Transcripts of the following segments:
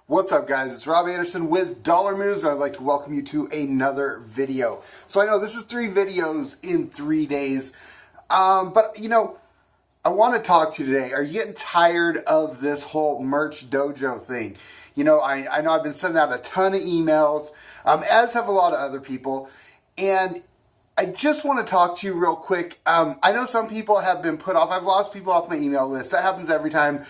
What's up, guys? It's Rob Anderson with Dollar Moves, and I'd like to welcome you to another video. So I know this is 3 videos in 3 days, but I want to talk to you today. Are you getting tired of this whole merch dojo thing? I know I've been sending out a ton of emails, as have a lot of other people, and I just want to talk to you real quick. I know some people have been put off. I've lost people off my email list. That happens every time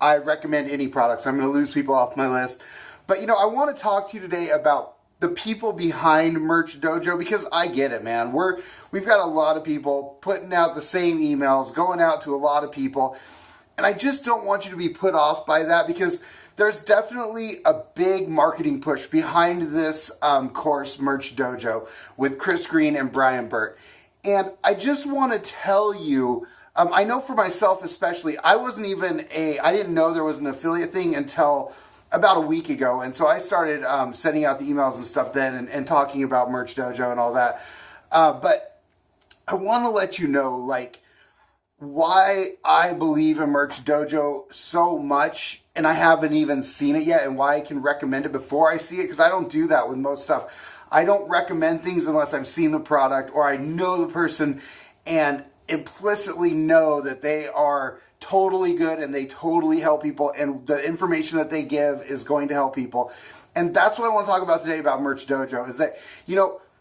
I recommend any products. I'm going to lose people off my list. But, I want to talk to you today about the people behind Merch Dojo, because I get it, man. We've got a lot of people putting out the same emails, going out to a lot of people. And I just don't want you to be put off by that, because there's definitely a big marketing push behind this course, Merch Dojo, with Chris Green and Brian Burt. And I just want to tell you, I know for myself especially, I didn't know there was an affiliate thing until about a week ago. And so I started sending out the emails and stuff then and talking about Merch Dojo and all that. But I want to let you know, why I believe in Merch Dojo so much, and I haven't even seen it yet, and why I can recommend it before I see it, because I don't do that with most stuff. I don't recommend things unless I've seen the product or I know the person and implicitly know that they are totally good and they totally help people, and the information that they give is going to help people. And that's what I want to talk about today about Merch Dojo, is that,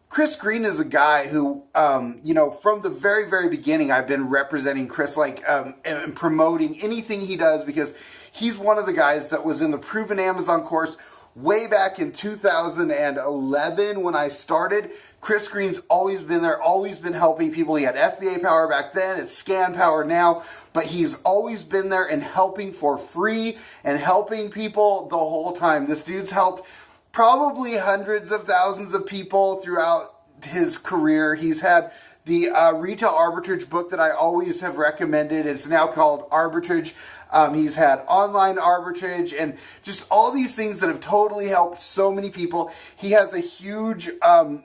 Chris Green is a guy who, from the very, very beginning, I've been representing Chris, and promoting anything he does, because he's one of the guys that was in the Proven Amazon course way back in 2011 when I started. Chris Green's always been there, always been helping people. He had FBA Power back then, it's Scan Power now, but he's always been there and helping for free and helping people the whole time. This dude's helped probably hundreds of thousands of people throughout his career. He's had the retail arbitrage book that I always have recommended. It's now called Arbitrage. He's had online arbitrage and just all these things that have totally helped so many people. He has a huge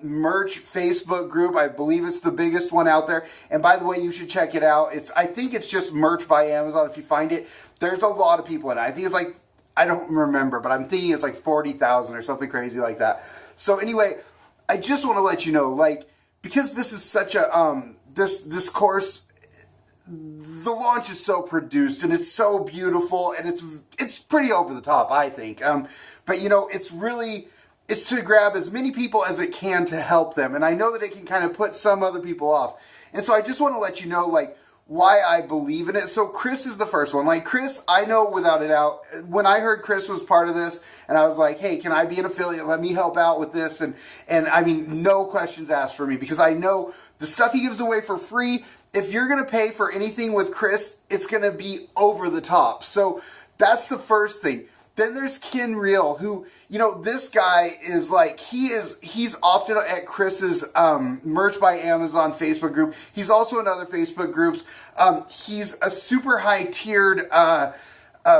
merch Facebook group. I believe it's the biggest one out there. And by the way, you should check it out. I think it's just Merch by Amazon. If you find it, there's a lot of people in it. I think it's I don't remember, but I'm thinking it's 40,000 or something crazy like that. So anyway, I just want to let you know, because this is such a, this course, the launch is so produced and it's so beautiful and it's pretty over the top, I think. But it's to grab as many people as it can to help them. And I know that it can kind of put some other people off. And so I just want to let you know, why I believe in it. So Chris is the first one. Chris, I know without a doubt, when I heard Chris was part of this, and I was like, hey, can I be an affiliate? Let me help out with this. And I mean, no questions asked for me, because I know the stuff he gives away for free, if you're going to pay for anything with Chris, it's going to be over the top. So that's the first thing. Then there's Ken Real, who, this guy is he's often at Chris's Merch by Amazon Facebook group. He's also in other Facebook groups. He's a super high tiered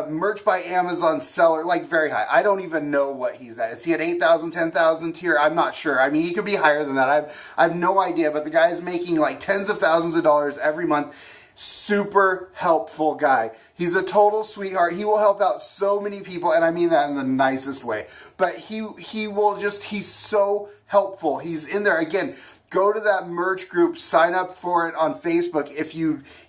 Merch by Amazon seller, very high. I don't even know what he's at. Is he at 8,000, 10,000 tier? I'm not sure. I mean, he could be higher than that. I have no idea, but the guy is making tens of thousands of dollars every month. Super helpful guy. He's a total sweetheart. He will help out so many people, and I mean that in the nicest way. But he's so helpful. He's in there. Again, go to that merch group, sign up for it on Facebook.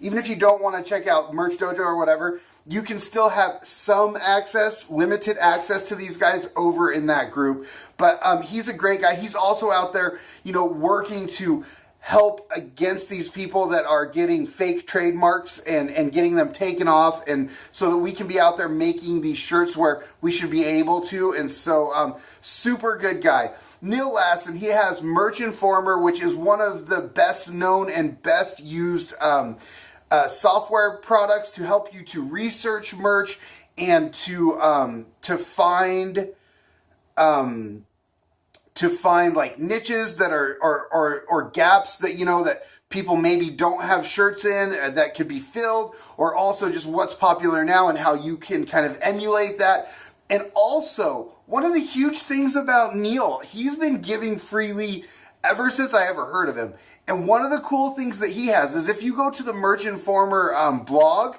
Even if you don't want to check out Merch Dojo or whatever, you can still have some access, limited access to these guys over in that group. But he's a great guy. He's also out there, working to help against these people that are getting fake trademarks and getting them taken off, and so that we can be out there making these shirts where we should be able to. And so super good guy. Neil Lassen, he has Merch Informer, which is one of the best known and best used software products to help you to research merch and to find niches that are or gaps that that people maybe don't have shirts in that could be filled, or also just what's popular now and how you can kind of emulate that. And also, one of the huge things about Neil, he's been giving freely ever since I ever heard of him. And one of the cool things that he has is, if you go to the Merch Informer blog,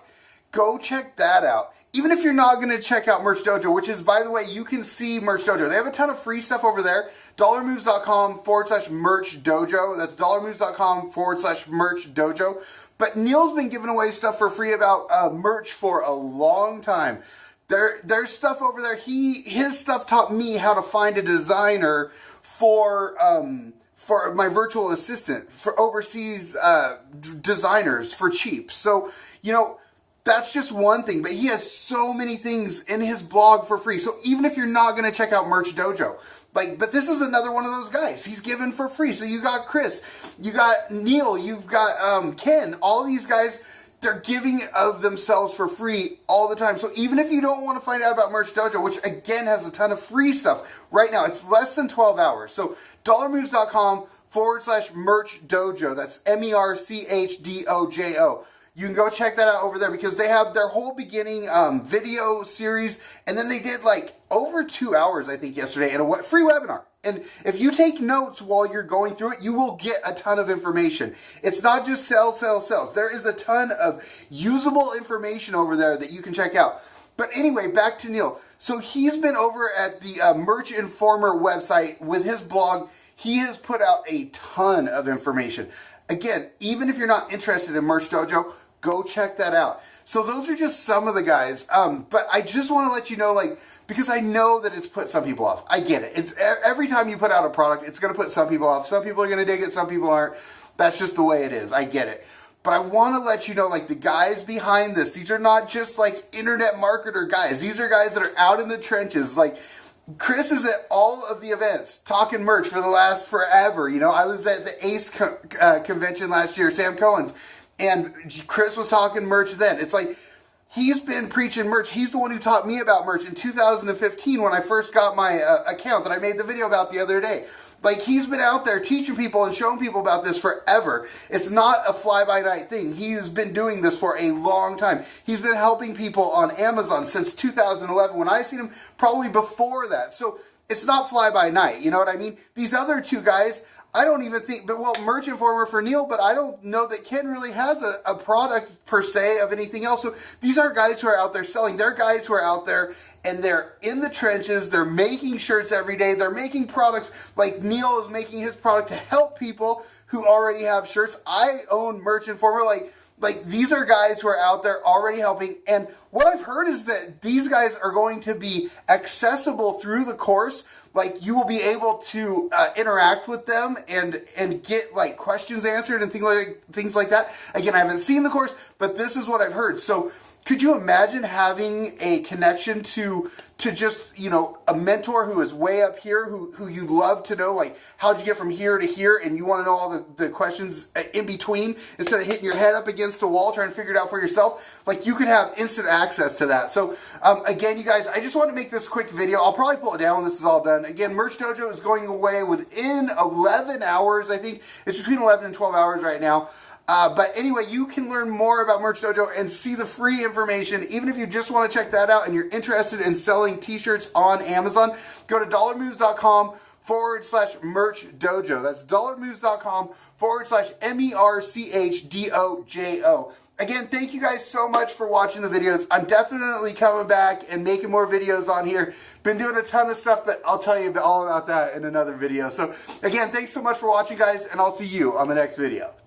go check that out. even if you're not going to check out Merch Dojo, which is, by the way, you can see Merch Dojo. They have a ton of free stuff over there. dollarmoves.com/merch dojo. That's dollarmoves.com/merch dojo. But Neil's been giving away stuff for free about merch for a long time. There's stuff over there. His stuff taught me how to find a designer for my virtual assistant, for overseas designers for cheap. So, you know, that's just one thing, but he has so many things in his blog for free. So even if you're not going to check out Merch Dojo, but this is another one of those guys. He's given for free. So you got Chris, you got Neil, you've got Ken, all these guys, they're giving of themselves for free all the time. So even if you don't want to find out about Merch Dojo, which again has a ton of free stuff right now, it's less than 12 hours. So dollarmoves.com/merch dojo. That's MERCHDOJO. You can go check that out over there because they have their whole beginning video series, and then they did like over 2 hours, I think, yesterday in a free webinar. And if you take notes while you're going through it, you will get a ton of information. It's not just sales. There is a ton of usable information over there that you can check out. But anyway, back to Neil. So he's been over at the Merch Informer website with his blog. He has put out a ton of information. Again, even if you're not interested in Merch Dojo, go check that out. So those are just some of the guys. But I just want to let you know, like, because I know that it's put some people off. I get it. It's every time you put out a product, it's going to put some people off. Some people are going to dig it, some people aren't. That's just the way it is. I get it. But I want to let you know, like, the guys behind this, these are not just like internet marketer guys. These are guys that are out in the trenches. Like, Chris is at all of the events talking merch for the last forever. You know, I was at the ACE convention last year, Sam Cohen's, and Chris was talking merch then. It's like, he's been preaching merch. He's the one who taught me about merch in 2015 when I first got my account that I made the video about the other day. Like, he's been out there teaching people and showing people about this forever. It's not a fly-by-night thing. He's been doing this for a long time. He's been helping people on Amazon since 2011 when I seen him, probably before that. So it's not fly-by-night, you know what I mean? These other two guys, I don't even think, but well, Merch Informer for Neil, but I don't know that Ken really has a product per se of anything else. So these are guys who are out there selling. They're guys who are out there and they're in the trenches. They're making shirts every day. They're making products like Neil is making his product to help people who already have shirts. I own Merch Informer. Like these are guys who are out there already helping. And what I've heard is that these guys are going to be accessible through the course. Like, you will be able to interact with them and get like questions answered and things like that. Again, I haven't seen the course, but this is what I've heard. So could you imagine having a connection to just, you know, a mentor who is way up here, who you'd love to know, like, how'd you get from here to here, and you want to know all the questions in between, instead of hitting your head up against a wall trying to figure it out for yourself? Like, you could have instant access to that. So, again, you guys, I just want to make this quick video. I'll probably pull it down when this is all done. Again, Merch Dojo is going away within 11 hours, I think. It's between 11 and 12 hours right now. But anyway, you can learn more about Merch Dojo and see the free information. Even if you just want to check that out and you're interested in selling t-shirts on Amazon, go to dollarmoves.com/merch dojo. That's dollarmoves.com/MERCHDOJO. Again, thank you guys so much for watching the videos. I'm definitely coming back and making more videos on here. Been doing a ton of stuff, but I'll tell you all about that in another video. So again, thanks so much for watching, guys, and I'll see you on the next video.